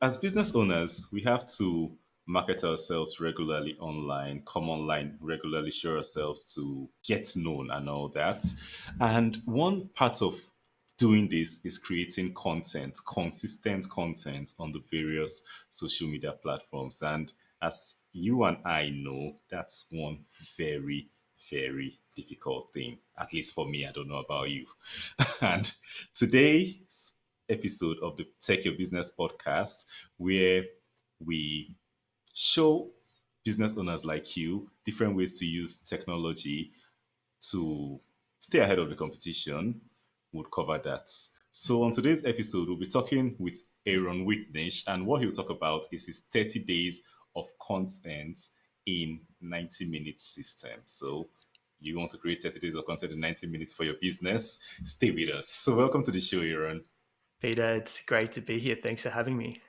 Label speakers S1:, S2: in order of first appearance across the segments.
S1: As business owners, we have to market ourselves regularly online, come online regularly, show ourselves to get known and all that. And one part of doing this is creating content, consistent content on the various social media platforms. And as you and I know, that's one very, very difficult thing, at least for me. I don't know about you. And today's episode of the Tech Your Business podcast, where we show business owners like you different ways to use technology to stay ahead of the competition, would cover that. So on today's episode, we'll be talking with Aaron Whitnish, and what he'll talk about is his 30 days of content in 90 minutes system. So you want to create 30 days of content in 90 minutes for your business, stay with us. So welcome to the show, Aaron.
S2: Peter, it's great to be here. Thanks for having me.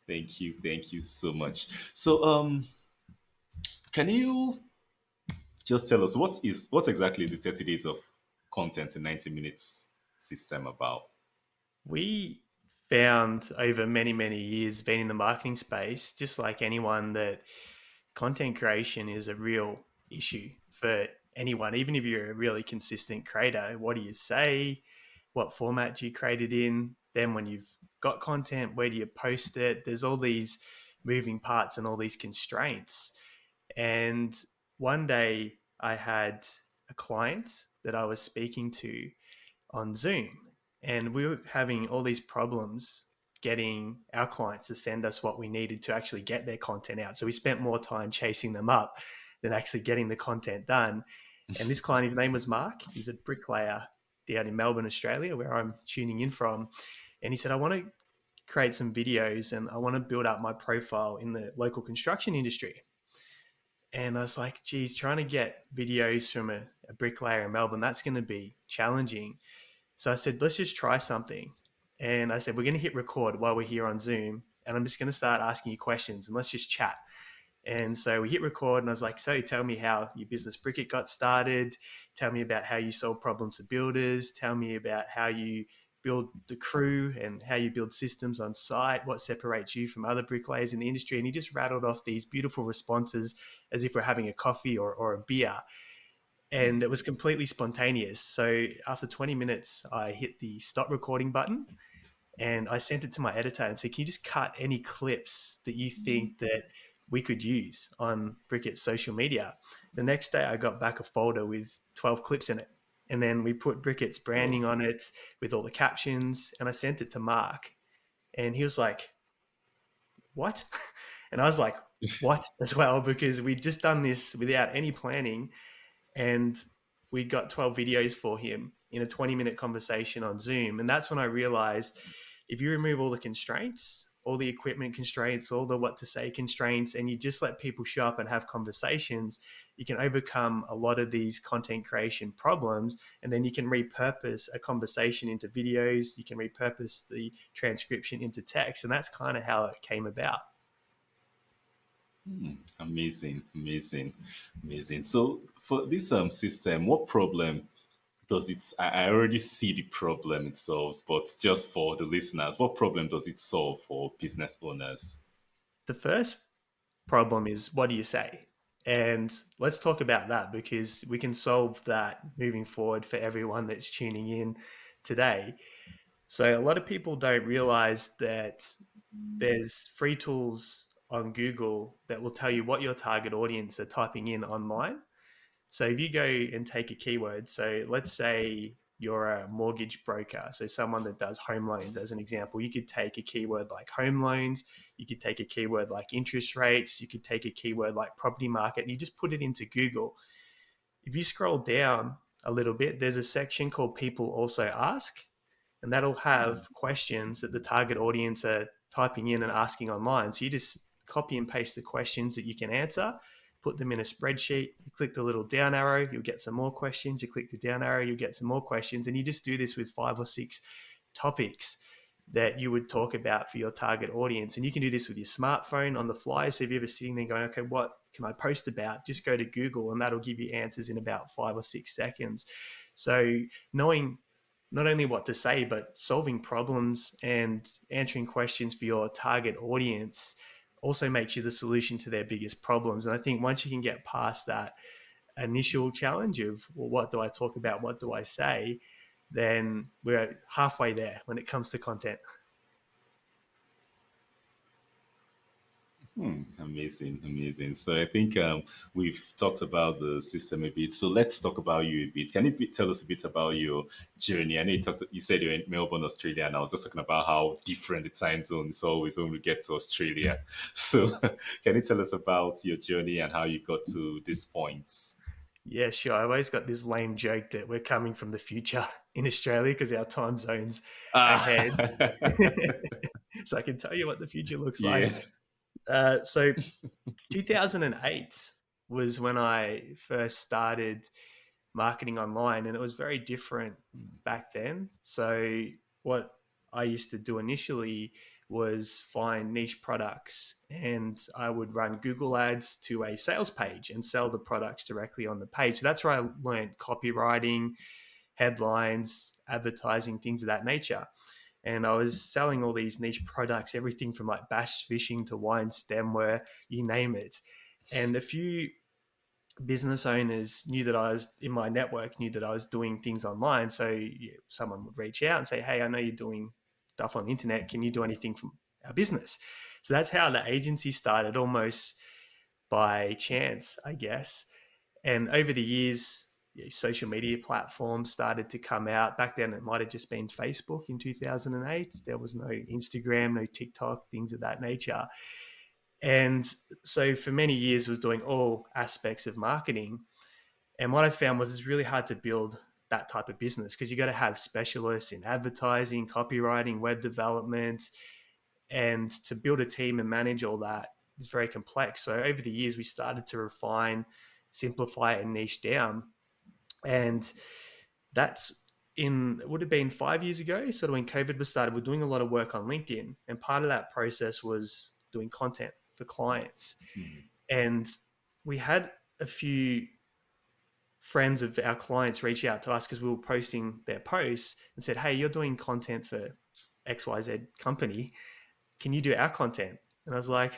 S1: Thank you so much. So can you just tell us what exactly is the 30 days of content in 90 minutes system about?
S2: We found over many, many years being in the marketing space, just like anyone, that content creation is a real issue for anyone. Even if you're a really consistent creator, what do you say? What format do you create it in? Then when you've got content, where do you post it? There's all these moving parts and all these constraints. And one day I had a client that I was speaking to on Zoom, and we were having all these problems getting our clients to send us what we needed to actually get their content out. So we spent more time chasing them up than actually getting the content done. And this client, his name was Mark. He's a bricklayer down in Melbourne, Australia, where I'm tuning in from. And he said, I want to create some videos and I want to build up my profile in the local construction industry. And I was like, geez, trying to get videos from a bricklayer in Melbourne, that's going to be challenging. So I said, let's just try something. And I said, we're going to hit record while we're here on Zoom. And I'm just going to start asking you questions and let's just chat. And so we hit record and I was like, so tell me how your business Bricket got started. Tell me about how you solve problems for builders. Tell me about how you build the crew and how you build systems on site. What separates you from other bricklayers in the industry? And he just rattled off these beautiful responses as if we're having a coffee or a beer. And it was completely spontaneous. So after 20 minutes, I hit the stop recording button and I sent it to my editor and said, can you just cut any clips that you think that we could use on Bricket's social media? The next day, I got back a folder with 12 clips in it. And then we put Bricket's
S1: Oh,
S2: branding on it with all the captions. And I sent it to Mark. And he was like, what? And I was like, what as well? Because we'd just done this without any planning. And we got 12 videos for him in a 20-minute conversation on Zoom. And that's when I realized if you remove all the constraints, all the equipment constraints, all the what to say constraints, and you just let people show up and have conversations, you can overcome a lot of these content creation problems. And then you can repurpose a conversation into videos, you can repurpose the transcription into text. And that's kind of how it came about.
S1: amazing, amazing, amazing. So for this system, what problem does it? I already see the problem it solves, but just for the listeners, what problem does it solve for business owners?
S2: The first problem is what do you say? And let's talk about that because we can solve that moving forward for everyone that's tuning in today. So, a lot of people don't realize that there's free tools on Google that will tell you what your target audience are typing in online. So if you go and take a keyword, so let's say you're a mortgage broker, so someone that does home loans as an example, you could take a keyword like home loans, you could take a keyword like interest rates, you could take a keyword like property market, and you just put it into Google. If you scroll down a little bit, there's a section called People Also Ask, and that'll have questions that the target audience are typing in and asking online. So you just copy and paste the questions that you can answer, put them in a spreadsheet. You click the little down arrow, you'll get some more questions. You click the down arrow, you'll get some more questions. And you just do this with 5 or 6 topics that you would talk about for your target audience. And you can do this with your smartphone on the fly. So if you're ever sitting there going, okay, what can I post about? Just go to Google and that'll give you answers in about 5 or 6 seconds. So knowing not only what to say, but solving problems and answering questions for your target audience also makes you the solution to their biggest problems. And I think once you can get past that initial challenge of, well, what do I talk about? What do I say? Then we're halfway there when it comes to content.
S1: Amazing, amazing. So I think we've talked about the system a bit. So let's talk about you a bit. Can you tell us a bit about your journey? I know you said you're in Melbourne, Australia, and I was just talking about how different the time zone is always when we get to Australia. So can you tell us about your journey and how you got to this point?
S2: Yeah, sure. I always got this lame joke that we're coming from the future in Australia because our time zone's ahead.
S1: Ah,
S2: So I can tell you what the future looks like.
S1: yeah.
S2: So 2008 was when I first started marketing online, and it was very different back then. So what I used to do initially was find niche products, and I would run Google ads to a sales page and sell the products directly on the page. So that's where I learned copywriting, headlines, advertising, things of that nature. And I was selling all these niche products, everything from like bass fishing to wine stemware, you name it. And a few business owners knew that I was in my network, knew that I was doing things online. So someone would reach out and say, "Hey, I know you're doing stuff on the internet. Can you do anything from our business?" So that's how the agency started, almost by chance, I guess. And over the years, social media platforms started to come out. Back then, it might have just been Facebook in 2008. There was no Instagram, no TikTok, things of that nature. And so for many years, was doing all aspects of marketing. And what I found was it's really hard to build that type of business because you got to have specialists in advertising, copywriting, web development, and to build a team and manage all that is very complex. So over the years, we started to refine, simplify, and niche down. And that's in, it would have been 5 years ago, sort of when COVID was started, we're doing a lot of work on LinkedIn. And part of that process was doing content for clients. And we had a few friends of our clients reach out to us because we were posting their posts and said, "Hey, you're doing content for XYZ company. Can you do our content?" And I was like,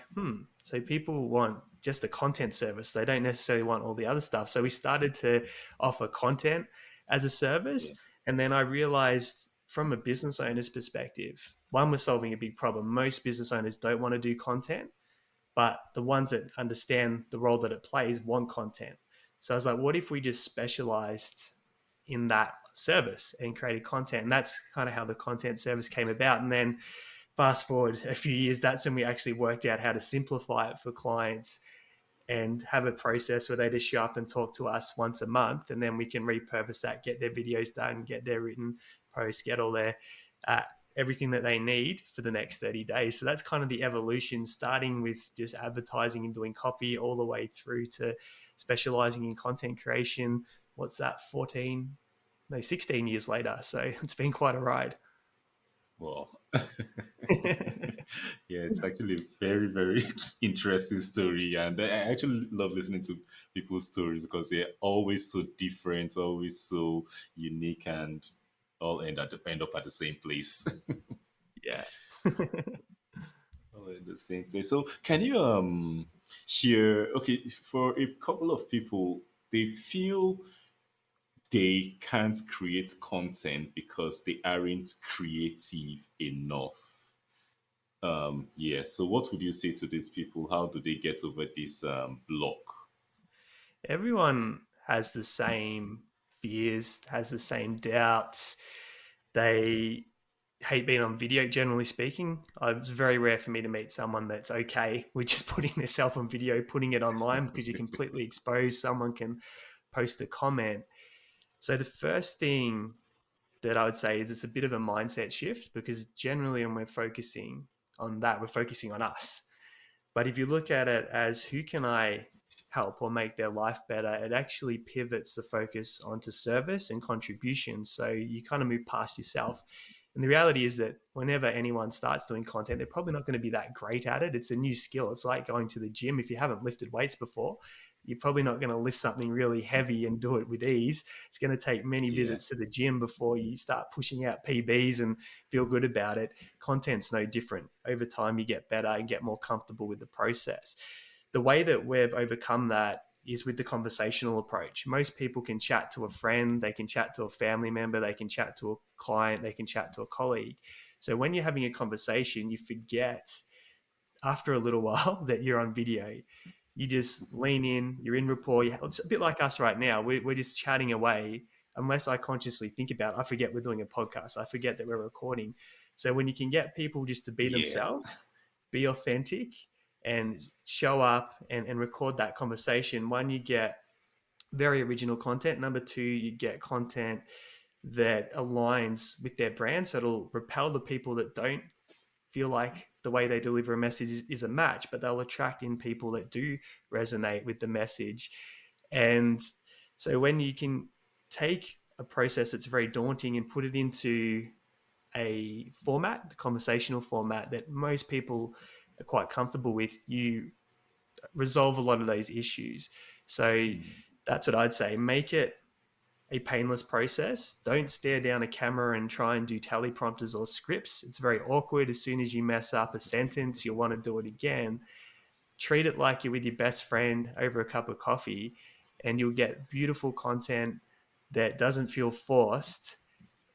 S2: so people want just a content service. They don't necessarily want all the other stuff. So we started to offer content as a
S1: Yeah.
S2: service. And then I realized from a business owner's perspective, one, we're solving a big problem. Most business owners don't want to do content, but the ones that understand the role that it plays want content. So I was like, what if we just specialized in that service and created content? And that's kind of how the content service came about. And then fast forward a few years, that's when we actually worked out how to simplify it for clients and have a process where they just show up and talk to us once a month, and then we can repurpose that, get their videos done, get their written posts, get all their uh, everything that they need for the next 30 days. So that's kind of the evolution, starting with just advertising and doing copy all the way through to specializing in content creation. What's that, 14, no, 16 years later. So it's been quite a ride.
S1: Well, yeah, it's actually a very, very interesting story. And I actually love listening to people's stories because they're always so different, always so unique, and all end up at the same place.
S2: Yeah.
S1: All in the same place. So can you share, okay, for a couple of people, they feel they can't create content because they aren't creative enough. Yeah. So what would you say to these people? How do they get over this block?
S2: Everyone has the same fears, has the same doubts. They hate being on video, generally speaking. It's very rare for me to meet someone that's okay with just putting themselves on video, putting it online because you're completely exposed. Someone can post a comment. So the first thing that I would say is it's a bit of a mindset shift because generally when we're focusing on that, we're focusing on us. But if you look at it as who can I help or make their life better, it actually pivots the focus onto service and contribution. So you kind of move past yourself. And the reality is that whenever anyone starts doing content, they're probably not going to be that great at it. It's a new skill. It's like going to the gym. If you haven't lifted weights before, you're probably not going to lift something really heavy and do it with ease. It's going to take many
S1: Yeah.
S2: visits to the gym before you start pushing out PBs and feel good about it. Content's no different. Over time, you get better and get more comfortable with the process. The way that we've overcome that is with the conversational approach. Most people can chat to a friend, they can chat to a family member, they can chat to a client, they can chat to a colleague. So when you're having a conversation, you forget after a little while that you're on video. You just lean in, you're in rapport. It's a bit like us right now. We're just chatting away. Unless I consciously think about it, I forget we're doing a podcast. I forget that we're recording. So when you can get people just to be
S1: Yeah.
S2: themselves, be authentic, and show up and record that conversation, one, you get very original content. Number two, you get content that aligns with their brand. So it'll repel the people that don't feel like the way they deliver a message is a match, but they'll attract in people that do resonate with the message. And so when you can take a process that's very daunting and put it into a format, the conversational format that most people are quite comfortable with, you resolve a lot of those issues. So that's what I'd say. Make it a painless process. Don't stare down a camera and try and do teleprompters or scripts. It's very awkward. As soon as you mess up a sentence, you'll want to do it again. Treat it like you're with your best friend over a cup of coffee, and you'll get beautiful content that doesn't feel forced,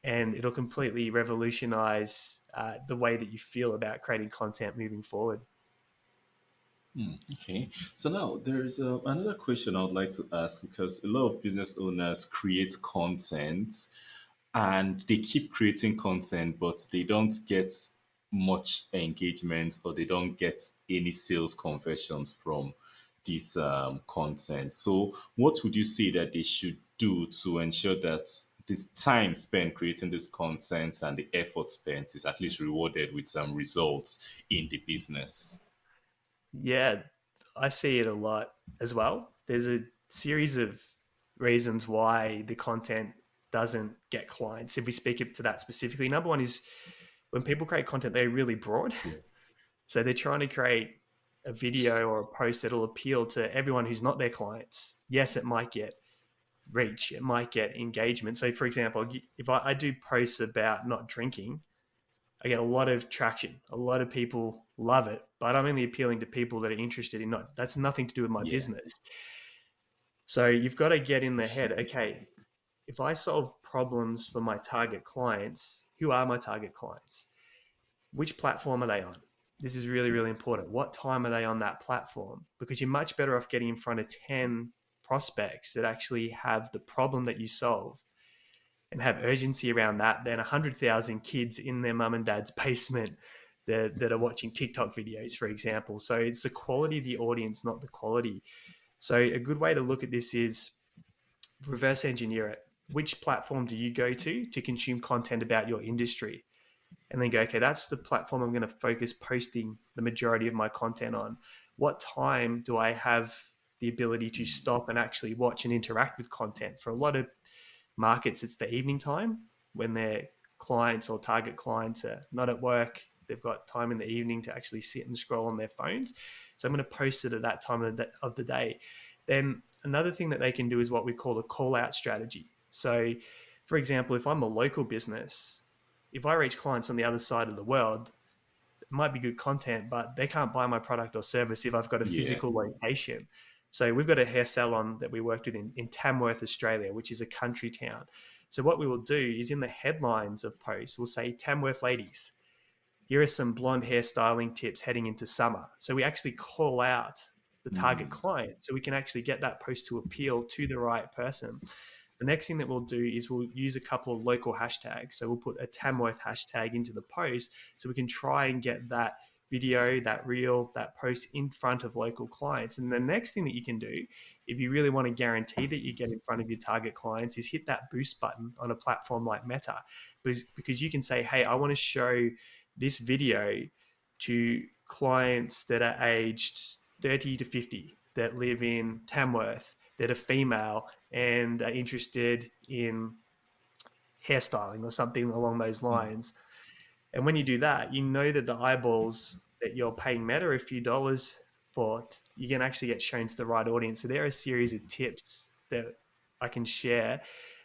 S2: and it'll completely revolutionize the way that you feel about creating content moving forward.
S1: Okay. So now there's another question I would like to ask because a lot of business owners create content and they keep creating content, but they don't get much engagement or they don't get any sales conversions from this content. So, what would you say that they should do to ensure that this time spent creating this content and the effort spent is at least rewarded with some results in the business?
S2: Yeah, I see it a lot as well. There's a series of reasons why the content doesn't get clients. If we speak to that specifically, number one is when people create content, they're really broad.
S1: Yeah.
S2: So they're trying to create a video or a post that'll appeal to everyone who's not their clients. Yes, it might get reach, it might get engagement. So, for example, if I do posts about not drinking, I get a lot of traction. A lot of people love it, but I'm only appealing to people that are interested in not. That's nothing to do with my
S1: Yeah.
S2: business. So you've got to get in the head. Okay, if I solve problems for my target clients, who are my target clients? Which platform are they on? This is really, really important. What time are they on that platform? Because you're much better off getting in front of 10 prospects that actually have the problem that you solve and have urgency around that than 100,000 kids in their mum and dad's basement that are watching TikTok videos, for example. So it's the quality of the audience, not the quality. So a good way to look at this is reverse engineer it. Which platform do you go to consume content about your industry? And then go, okay, that's the platform I'm going to focus posting the majority of my content on. What time do I have the ability to stop and actually watch and interact with content? For a lot of markets, it's the evening time when their clients or target clients are not at work. They've got time in the evening to actually sit and scroll on their phones. So I'm going to post it at that time of the day. Then another thing that they can do is what we call a call out strategy. So, for example, if I'm a local business, if I reach clients on the other side of the world, it might be good content, but they can't buy my product or service if I've got a
S1: Yeah.
S2: physical location. So we've got a hair salon that we worked with in Tamworth, Australia, which is a country town. So what we will do is in the headlines of posts, we'll say Tamworth ladies, here are some blonde hairstyling tips heading into summer. So we actually call out the target client so we can actually get that post to appeal to the right person. The next thing that we'll do is we'll use a couple of local hashtags. So we'll put a Tamworth hashtag into the post so we can try and get that video, that reel, that post in front of local clients. And the next thing that you can do, if you really want to guarantee that you get in front of your target clients, is hit that boost button on a platform like Meta, because you can say, hey, I want to show this video to clients that are aged 30 to 50 that live in Tamworth that are female and are interested in hairstyling or something along those lines. And when you do that, you know that the eyeballs that you're paying Meta a few dollars for, you can actually get shown to the right audience. So there are a series of tips that I can share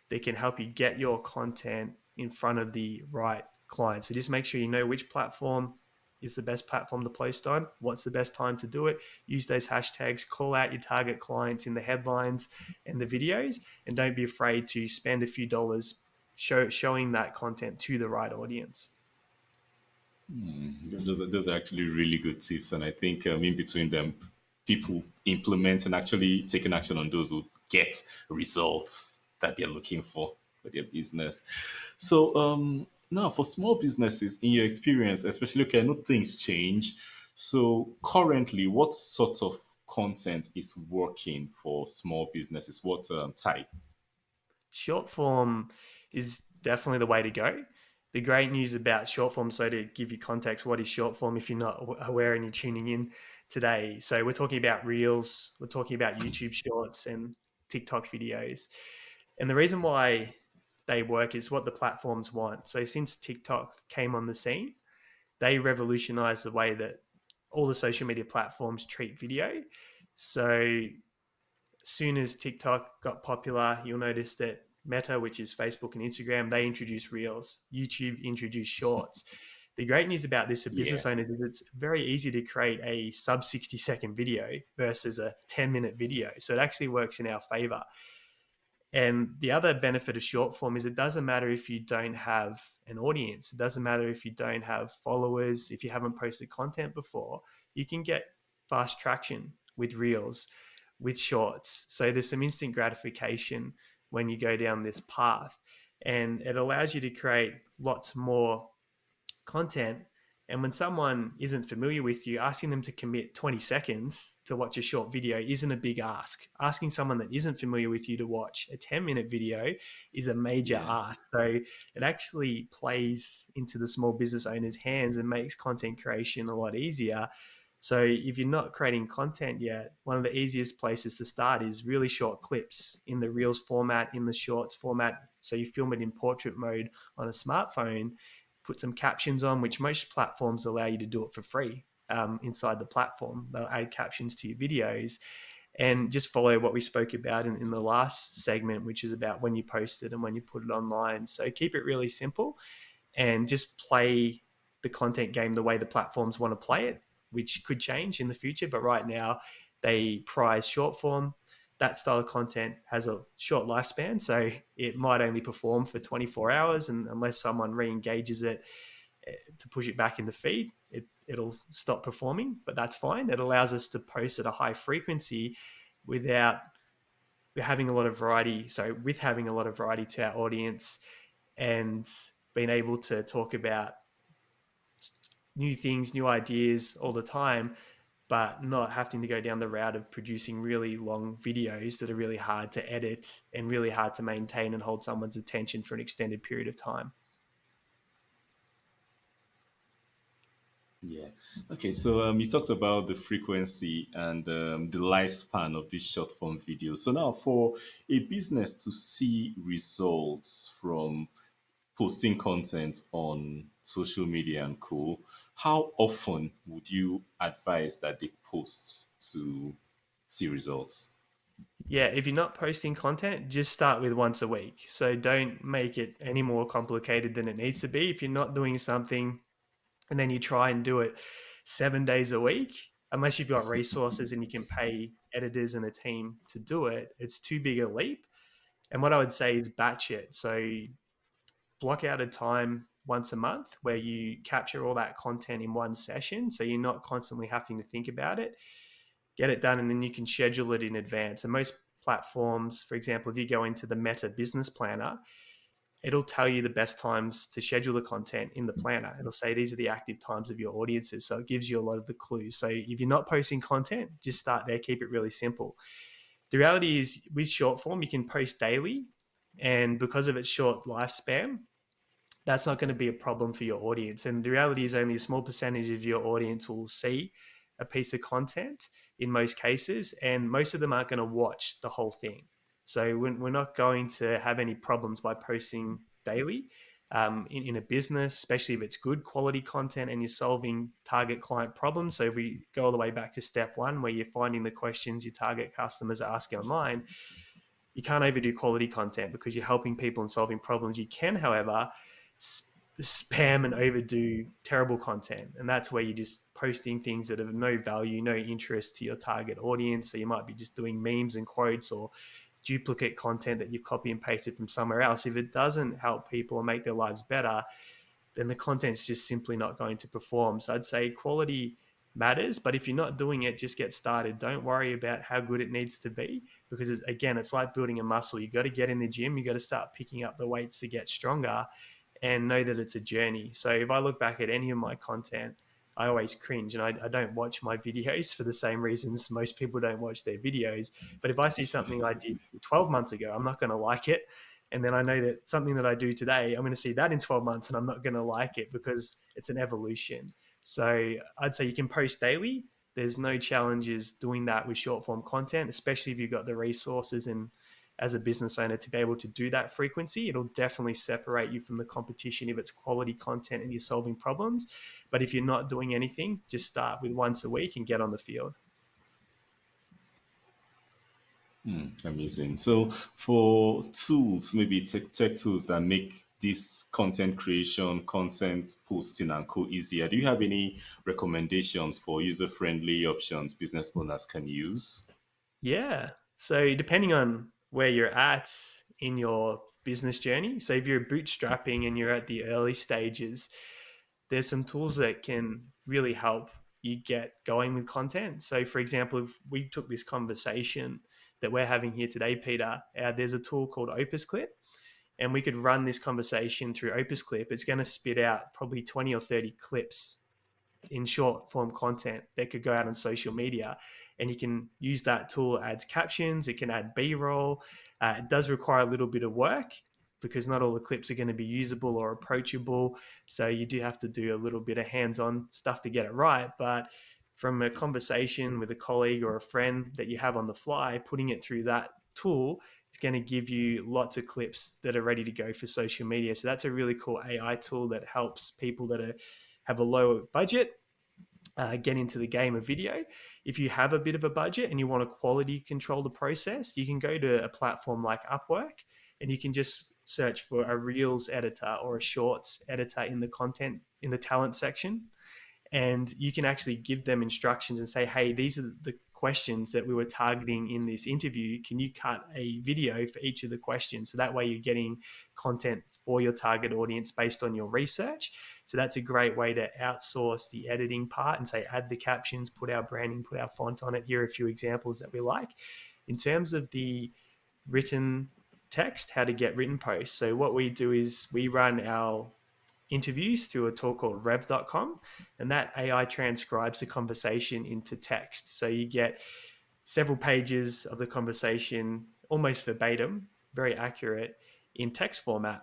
S2: that can help you get your content in front of the right client. So just make sure you know which platform is the best platform to post on, what's the best time to do it, use those hashtags, call out your target clients in the headlines and the videos, and don't be afraid to spend a few dollars showing that content to the right audience.
S1: Those are actually really good tips, and I think in between them, people implement and actually taking action on those will get results that they're looking for their business. So now, for small businesses, in your experience, especially, okay, I know things change. So currently, what sort of content is working for small businesses? What type?
S2: Short form is definitely the way to go. The great news about short form, so to give you context, what is short form if you're not aware and you're tuning in today? So we're talking about reels, we're talking about YouTube shorts and TikTok videos. And the reason why they work is what the platforms want. So since TikTok came on the scene, they revolutionized the way that all the social media platforms treat video. So soon as TikTok got popular, you'll notice that Meta, which is Facebook and Instagram, they introduced Reels. YouTube introduced Shorts. The great news about this for
S1: Yeah.
S2: business owners is it's very easy to create a sub 60-second video versus a 10-minute video. So it actually works in our favor. And the other benefit of short form is it doesn't matter if you don't have an audience. It doesn't matter if you don't have followers, if you haven't posted content before. You can get fast traction with reels, with shorts. So there's some instant gratification when you go down this path. And it allows you to create lots more content. And when someone isn't familiar with you, asking them to commit 20 seconds to watch a short video isn't a big ask. Asking someone that isn't familiar with you to watch a 10-minute video is a major
S1: Yeah.
S2: ask. So it actually plays into the small business owner's hands and makes content creation a lot easier. So if you're not creating content yet, one of the easiest places to start is really short clips in the Reels format, in the Shorts format. So you film it in portrait mode on a smartphone, put some captions on, which most platforms allow you to do it for free inside the platform. They'll add captions to your videos and just follow what we spoke about in the last segment, which is about when you post it and when you put it online. So keep it really simple and just play the content game the way the platforms want to play it, which could change in the future. But right now, they prize short form. That style of content has a short lifespan, so it might only perform for 24 hours, and unless someone re-engages it to push it back in the feed, it'll stop performing. But that's fine. It allows us to post at a high frequency without having a lot of variety. So with having a lot of variety to our audience and being able to talk about new things, new ideas all the time, but not having to go down the route of producing really long videos that are really hard to edit and really hard to maintain and hold someone's attention for an extended period of time.
S1: Yeah. Okay. So you talked about the frequency and the lifespan of these short form videos. So now, for a business to see results from posting content on social media and co, how often would you advise that they post to see results?
S2: Yeah, if you're not posting content, just start with once a week. So don't make it any more complicated than it needs to be. If you're not doing something and then you try and do it 7 days a week, unless you've got resources and you can pay editors and a team to do it, it's too big a leap. And what I would say is batch it. So block out a time once a month where you capture all that content in one session. So you're not constantly having to think about it. Get it done, and then you can schedule it in advance. And most platforms, for example, if you go into the Meta Business Planner, it'll tell you the best times to schedule the content in the planner. It'll say these are the active times of your audiences. So it gives you a lot of the clues. So if you're not posting content, just start there, keep it really simple. The reality is with short form, you can post daily. And because of its short lifespan, that's not going to be a problem for your audience. And the reality is only a small percentage of your audience will see a piece of content in most cases, and most of them aren't going to watch the whole thing. So we're not going to have any problems by posting daily. in a business, especially if it's good quality content and you're solving target client problems. So if we go all the way back to step one, where you're finding the questions your target customers are asking online, you can't overdo quality content because you're helping people and solving problems. You can, however, spam and overdo terrible content. And that's where you're just posting things that have no value, no interest to your target audience. So you might be just doing memes and quotes or duplicate content that you've copy and pasted from somewhere else. If it doesn't help people or make their lives better, then the content's just simply not going to perform. So I'd say quality matters, but if you're not doing it, just get started. Don't worry about how good it needs to be, because again, it's like building a muscle. You got to get in the gym, you got to start picking up the weights to get stronger, and know that it's a journey. So if I look back at any of my content, I always cringe, and I don't watch my videos for the same reasons most people don't watch their videos. But if I see something I did 12 months ago, I'm not going to like it. And then I know that something that I do today, I'm going to see that in 12 months and I'm not going to like it, because it's an evolution. So I'd say you can post daily. There's no challenges doing that with short form content, especially if you've got the resources and as a business owner to be able to do that frequency. It'll definitely separate you from the competition if it's quality content and you're solving problems. But if you're not doing anything, just start with once a week and get on the field.
S1: Amazing. So for tools, maybe tech tools that make this content creation, content posting and co easier, do you have any recommendations for user-friendly options business owners can use?
S2: Yeah. So depending on where you're at in your business journey, so if you're bootstrapping and you're at the early stages, there's some tools that can really help you get going with content. So for example, if we took this conversation that we're having here today, Peter, there's a tool called Opus Clip, and we could run this conversation through Opus Clip. It's going to spit out probably 20 or 30 clips in short form content that could go out on social media. And you can use that tool. It adds captions, it can add b-roll. It does require a little bit of work because not all the clips are going to be usable or approachable, so you do have to do a little bit of hands-on stuff to get it right. But from a conversation with a colleague or a friend that you have on the fly, putting it through that tool is going to give you lots of clips that are ready to go for social media. So that's a really cool AI tool that helps people that have a low budget get into the game of video. If you have a bit of a budget and you want to quality control the process, you can go to a platform like Upwork and you can just search for a Reels editor or a Shorts editor in the content, in the talent section, and you can actually give them instructions and say, hey, these are the questions that we were targeting in this interview. Can you cut a video for each of the questions? So that way you're getting content for your target audience based on your research. So that's a great way to outsource the editing part and say, add the captions, put our branding, put our font on it. Here are a few examples that we like. In terms of the written text, how to get written posts. So what we do is we run our interviews through a tool called rev.com, and that AI transcribes the conversation into text. So you get several pages of the conversation almost verbatim, very accurate in text format.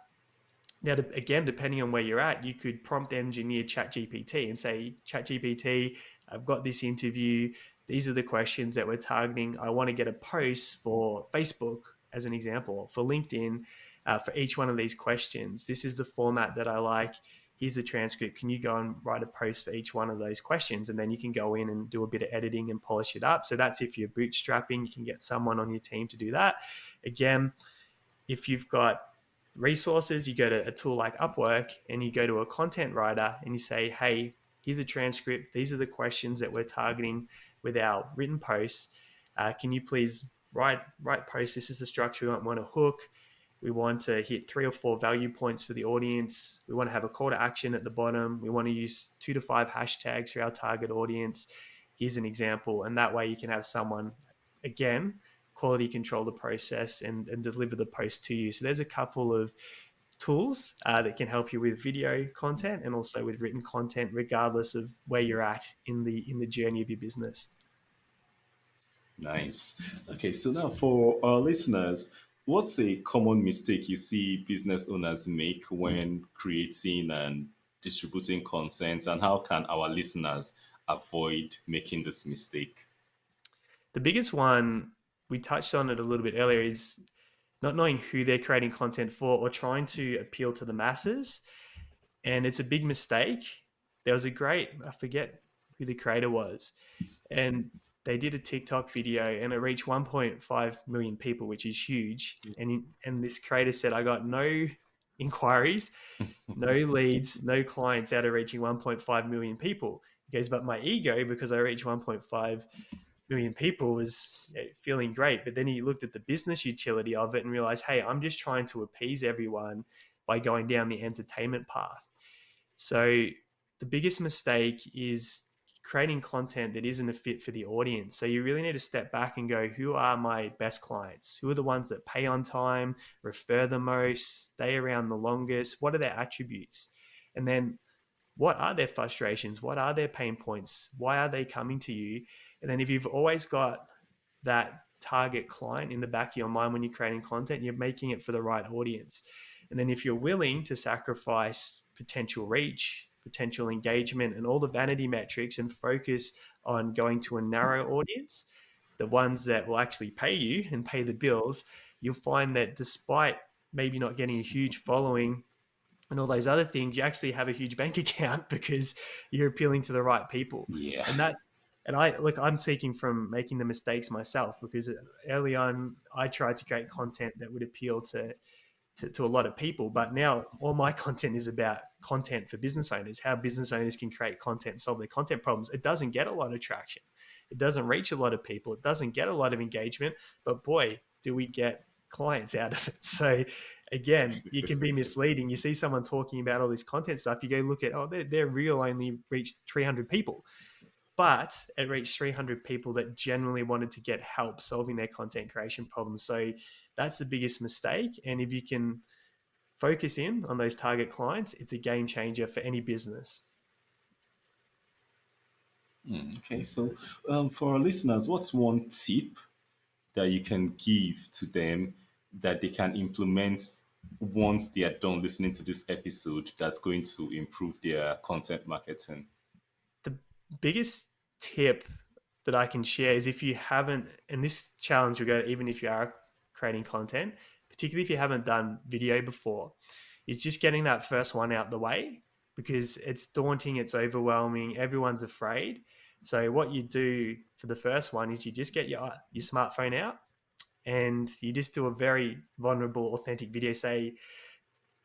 S2: Now, again, depending on where you're at, you could prompt engineer ChatGPT and say, ChatGPT, I've got this interview. These are the questions that we're targeting. I want to get a post for Facebook, as an example, for LinkedIn, for each one of these questions. This is the format that I like. Here's the transcript. Can you go and write a post for each one of those questions? And then you can go in and do a bit of editing and polish it up. So that's if you're bootstrapping, you can get someone on your team to do that. Again, if you've got resources, you go to a tool like Upwork and you go to a content writer and you say, hey, here's a transcript. These are the questions that we're targeting with our written posts. Can you please write posts? This is the structure. We want a hook. We want to hit 3 or 4 value points for the audience. We want to have a call to action at the bottom. We want to use 2 to 5 hashtags for our target audience. Here's an example. And that way you can have someone, again, quality control the process and deliver the post to you. So there's a couple of tools that can help you with video content and also with written content, regardless of where you're at in the journey of your business.
S1: Nice. Okay, so now for our listeners, what's a common mistake you see business owners make when creating and distributing content, and how can our listeners avoid making this mistake?
S2: The biggest one, we touched on it a little bit earlier, is not knowing who they're creating content for or trying to appeal to the masses. And it's a big mistake. There was a great, I forget who the creator was, and they did a TikTok video and it reached 1.5 million people, which is huge. And this creator said, I got no inquiries, no leads, no clients out of reaching 1.5 million people. He goes, but my ego, because I reached 1.5 million people, was feeling great. But then he looked at the business utility of it and realized, hey, I'm just trying to appease everyone by going down the entertainment path. So the biggest mistake is creating content that isn't a fit for the audience. So you really need to step back and go, who are my best clients? Who are the ones that pay on time, refer the most, stay around the longest? What are their attributes? And then what are their frustrations? What are their pain points? Why are they coming to you? And then if you've always got that target client in the back of your mind when you're creating content, you're making it for the right audience. And then if you're willing to sacrifice potential reach, potential engagement, and all the vanity metrics and focus on going to a narrow audience, the ones that will actually pay you and pay the bills, you'll find that despite maybe not getting a huge following and all those other things, you actually have a huge bank account because you're appealing to the right people.
S1: Yeah.
S2: And that, and I look, I'm speaking from making the mistakes myself because early on I tried to create content that would appeal to a lot of people. But now all my content is about content for business owners, how business owners can create content, solve their content problems. It doesn't get a lot of traction. It doesn't reach a lot of people. It doesn't get a lot of engagement. But boy, do we get clients out of it. So again, you can be misleading. You see someone talking about all this content stuff, you go look at, oh, their reel only reached 300 people. But it reached 300 people that genuinely wanted to get help solving their content creation problems. So that's the biggest mistake. And if you can focus in on those target clients, it's a game changer for any business.
S1: Okay, so for our listeners, what's one tip that you can give to them that they can implement once they are done listening to this episode that's going to improve their content marketing?
S2: The biggest tip that I can share is if you haven't, and this challenge will go even if you are creating content, particularly if you haven't done video before, is just getting that first one out the way because it's daunting, it's overwhelming, everyone's afraid. So what you do for the first one is you just get your smartphone out and you just do a very vulnerable, authentic video. Say,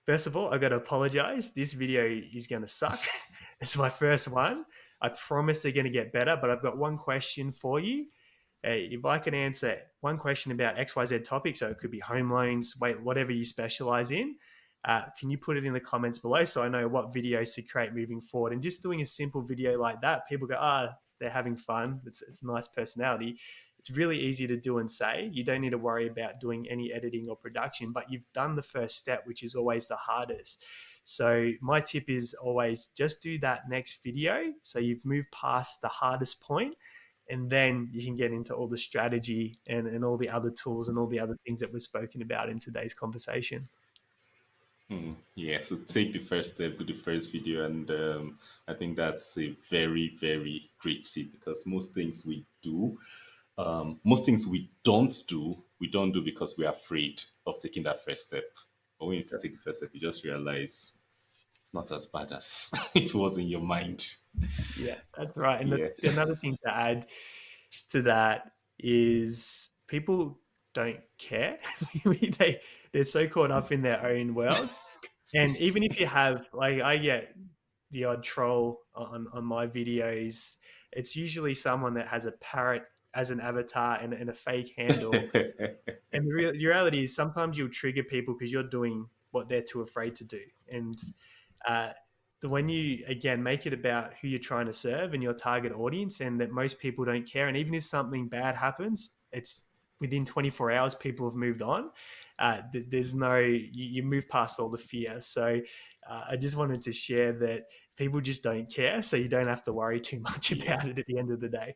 S2: first of all, I got to apologize. This video is going to suck. It's my first one. I promise they're going to get better, but I've got one question for you. If I can answer one question about XYZ topic, so it could be home loans, whatever you specialize in, can you put it in the comments below so I know what videos to create moving forward? And just doing a simple video like that, people go, they're having fun. It's a nice personality. It's really easy to do and say. You don't need to worry about doing any editing or production, but you've done the first step, which is always the hardest. So my tip is always just do that next video. So you've moved past the hardest point and then you can get into all the strategy and all the other tools and all the other things that we've spoken about in today's conversation.
S1: Yeah, so take the first step, do the first video, and I think that's a very, very great tip because most things we don't do because we're afraid of taking that first step. But when you
S2: So,
S1: take the first step, you just realize it's not as bad as it was in your mind.
S2: yeah, that's right. And
S1: Yeah.
S2: another thing to add to that is people don't care. They're so caught up in their own worlds. And even if you have, like, I get the odd troll on my videos, it's usually someone that has a parrot as an avatar and a fake handle. And the reality is sometimes you'll trigger people because you're doing what they're too afraid to do. And uh, when you, again, make it about who you're trying to serve and your target audience, and that most people don't care. And even if something bad happens, it's within 24 hours, people have moved on. There's no, you move past all the fear. So I just wanted to share that people just don't care. So you don't have to worry too much
S1: Yeah.
S2: about it at the end of the day.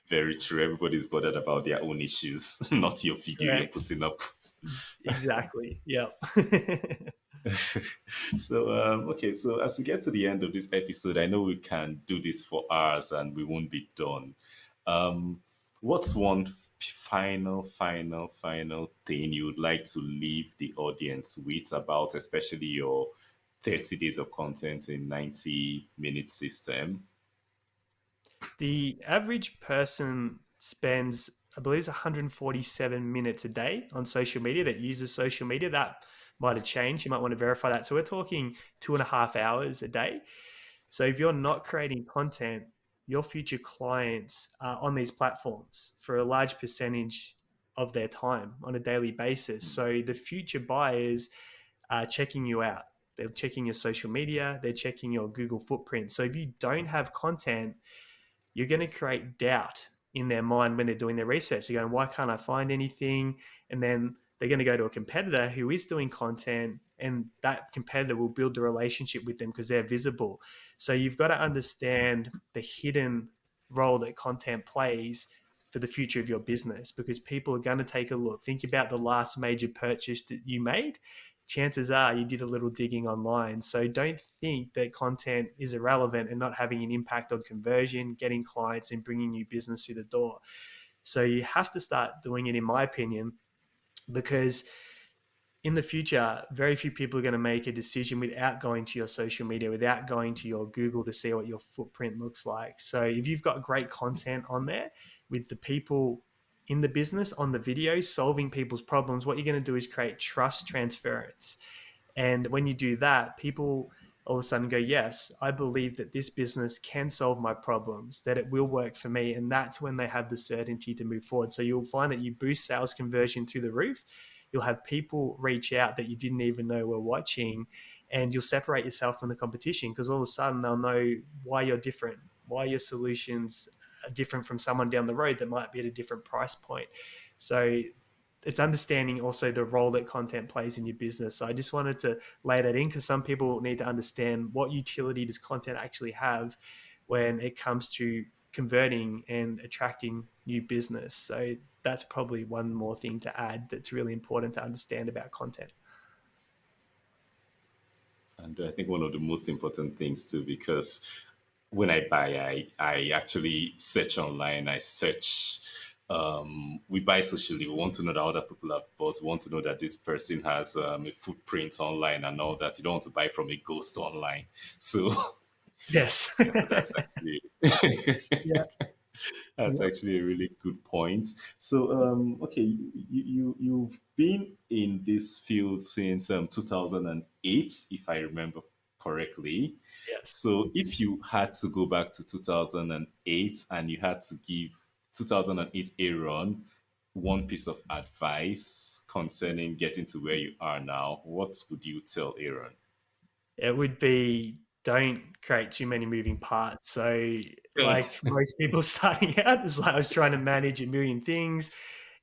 S1: Very true. Everybody's bothered about their own issues, not your video you're
S2: Correct.
S1: putting up.
S2: Exactly. Yep.
S1: So, okay, so as we get to the end of this episode, I know we can do this for hours and we won't be done. Um, what's one final thing you would like to leave the audience with about, especially your 30 days of content in 90-minute system?
S2: The average person spends, I believe, it's 147 minutes a day on social media that uses social media. That might have changed. You might want to verify that. So we're talking 2.5 hours a day. So if you're not creating content, your future clients are on these platforms for a large percentage of their time on a daily basis. So the future buyers are checking you out. They're checking your social media, they're checking your Google footprint. So if you don't have content, you're going to create doubt in their mind when they're doing their research. They're going, why can't I find anything? And then they're going to go to a competitor who is doing content, and that competitor will build a relationship with them because they're visible. So you've got to understand the hidden role that content plays for the future of your business, because people are going to take a look. Think about the last major purchase that you made. Chances are you did a little digging online. So don't think that content is irrelevant and not having an impact on conversion, getting clients, and bringing new business through the door. So you have to start doing it, in my opinion, because in the future, very few people are going to make a decision without going to your social media, without going to your Google to see what your footprint looks like. So if you've got great content on there with the people in the business on the videos solving people's problems, what you're going to do is create trust transference. And when you do that, people all of a sudden go, yes, I believe that this business can solve my problems, that it will work for me. And that's when they have the certainty to move forward. So you'll find that you boost sales conversion through the roof. You'll have people reach out that you didn't even know were watching, and you'll separate yourself from the competition because all of a sudden they'll know why you're different, why your solutions are different from someone down the road that might be at a different price point. So it's understanding also the role that content plays in your business. So I just wanted to lay that in because some people need to understand what utility does content actually have when it comes to converting and attracting new business. So that's probably one more thing to add that's really important to understand about content.
S1: And I think one of the most important things too, because when I buy, I actually search online. I search. We buy socially. We want to know that other people have bought. We want to know that this person has a footprint online and all that. You don't want to buy from a ghost online. So,
S2: Yes.
S1: yeah, so that's actually
S2: Yeah.
S1: that's
S2: Yep.
S1: actually a really good point. So, okay, you've been in this field since 2008, if I remember correctly.
S2: Yes.
S1: So, if you had to go back to 2008 and you had to give 2008 Aaron one piece of advice concerning getting to where you are now, what would you tell Aaron?
S2: It would be don't create too many moving parts. So, like most people starting out, it's like I was trying to manage a million things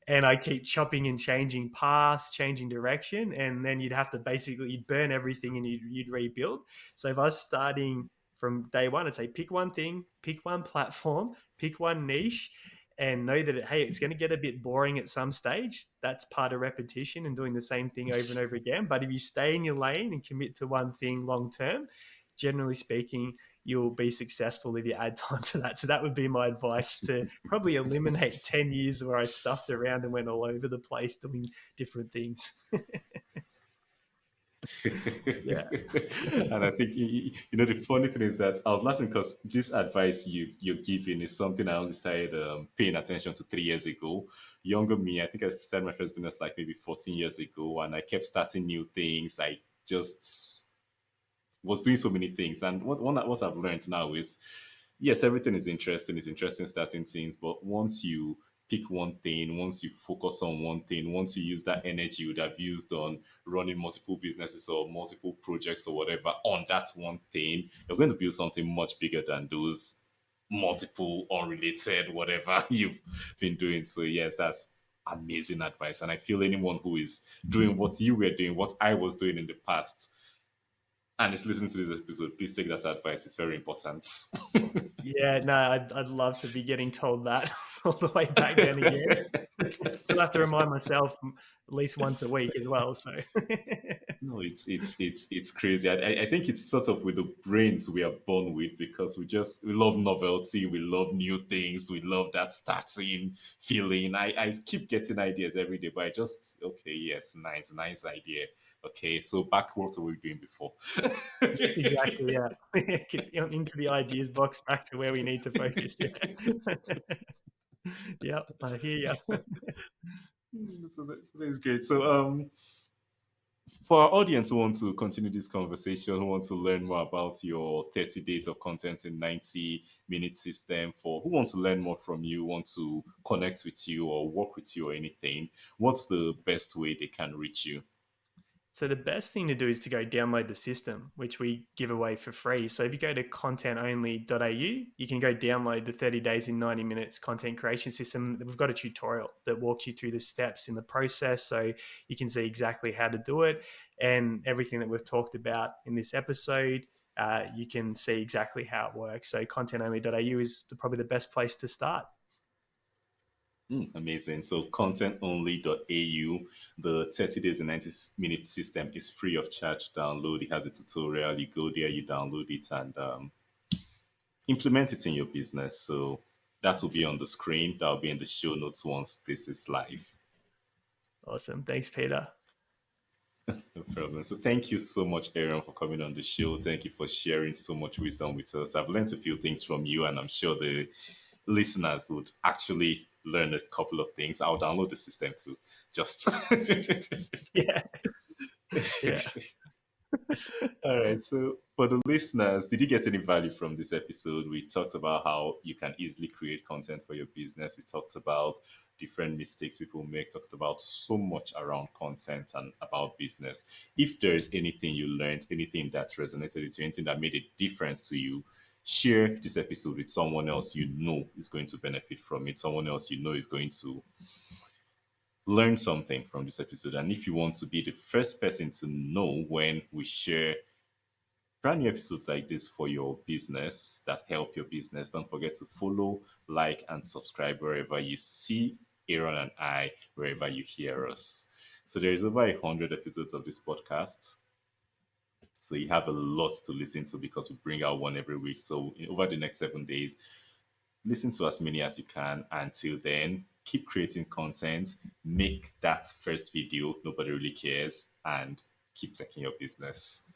S2: and I keep chopping and changing paths, changing direction, and then you'd have to basically you'd burn everything and you'd rebuild. So if I was starting from day one, I'd say pick one thing, pick one platform, pick one niche, and know that hey, it's going to get a bit boring at some stage. That's part of repetition and doing the same thing over and over again. But if you stay in your lane and commit to one thing long term, generally speaking, you'll be successful if you add time to that. So that would be my advice to probably eliminate 10 years where I stuffed around and went all over the place doing different things. Yeah.
S1: And I think the funny thing is that I was laughing because this advice you're giving is something I only started paying attention to 3 years ago. Younger me, I think I started my first business like maybe 14 years ago, and I kept starting new things. I just was doing so many things. And what I've learned now is, yes, everything is interesting. It's interesting starting things, but once you pick one thing, once you focus on one thing, once you use that energy you would have used on running multiple businesses or multiple projects or whatever on that one thing, you're going to build something much bigger than those multiple unrelated whatever you've been doing. So yes, that's amazing advice. And I feel anyone who is doing what you were doing, what I was doing in the past, and is listening to this episode, please take that advice. It's very important.
S2: Yeah, no, I'd love to be getting told that all the way back then again. Still have to remind myself at least once a week as well. So,
S1: No, it's crazy. I think it's sort of with the brains we are born with because we love novelty, we love new things, we love that starting feeling. I keep getting ideas every day, but I just okay, yes, nice idea. Okay, so back what were we doing before?
S2: Yes, exactly. Yeah, get into the ideas box, back to where we need to focus. Yeah, yeah, I hear you.
S1: That's great. So for our audience who want to continue this conversation, who want to learn more about your 30 days of content in 90-minute system, for who want to learn more from you, want to connect with you or work with you or anything, what's the best way they can reach you?
S2: So the best thing to do is to go download the system, which we give away for free. So if you go to contentonly.au, you can go download the 30 days in 90 minutes content creation system. We've got a tutorial that walks you through the steps in the process so you can see exactly how to do it, and everything that we've talked about in this episode. You can see exactly how it works. So contentonly.au is probably the best place to start.
S1: Amazing. So contentonly.au, the 30 days and 90-minute system is free of charge download. It has a tutorial. You go there, you download it and implement it in your business. So that will
S2: That's
S1: be
S2: it.
S1: on the screen. That will be in the show notes once this is live.
S2: Awesome. Thanks, Peter.
S1: No problem. So thank you so much, Aaron, for coming on the show. Thank you for sharing so much wisdom with us. I've learned a few things from you, and I'm sure the listeners would actually learn a couple of things. I'll download the system too. Just
S2: Yeah. Yeah.
S1: All right. So, for the listeners, did you get any value from this episode? We talked about how you can easily create content for your business. We talked about different mistakes people make, talked about so much around content and about business. If there is anything you learned, anything that resonated with you, anything that made a difference to you, share this episode with someone else you know is going to benefit from it, someone else you know is going to learn something from this episode. And if you want to be the first person to know when we share brand new episodes like this for your business that help your business, don't forget to follow, like, and subscribe wherever you see Aaron and I, wherever you hear us. So there is over 100 episodes of this podcast. So you have a lot to listen to because we bring out one every week. So over the next 7 days, listen to as many as you can. Until then, keep creating content, make that first video nobody really cares, and keep taking your business.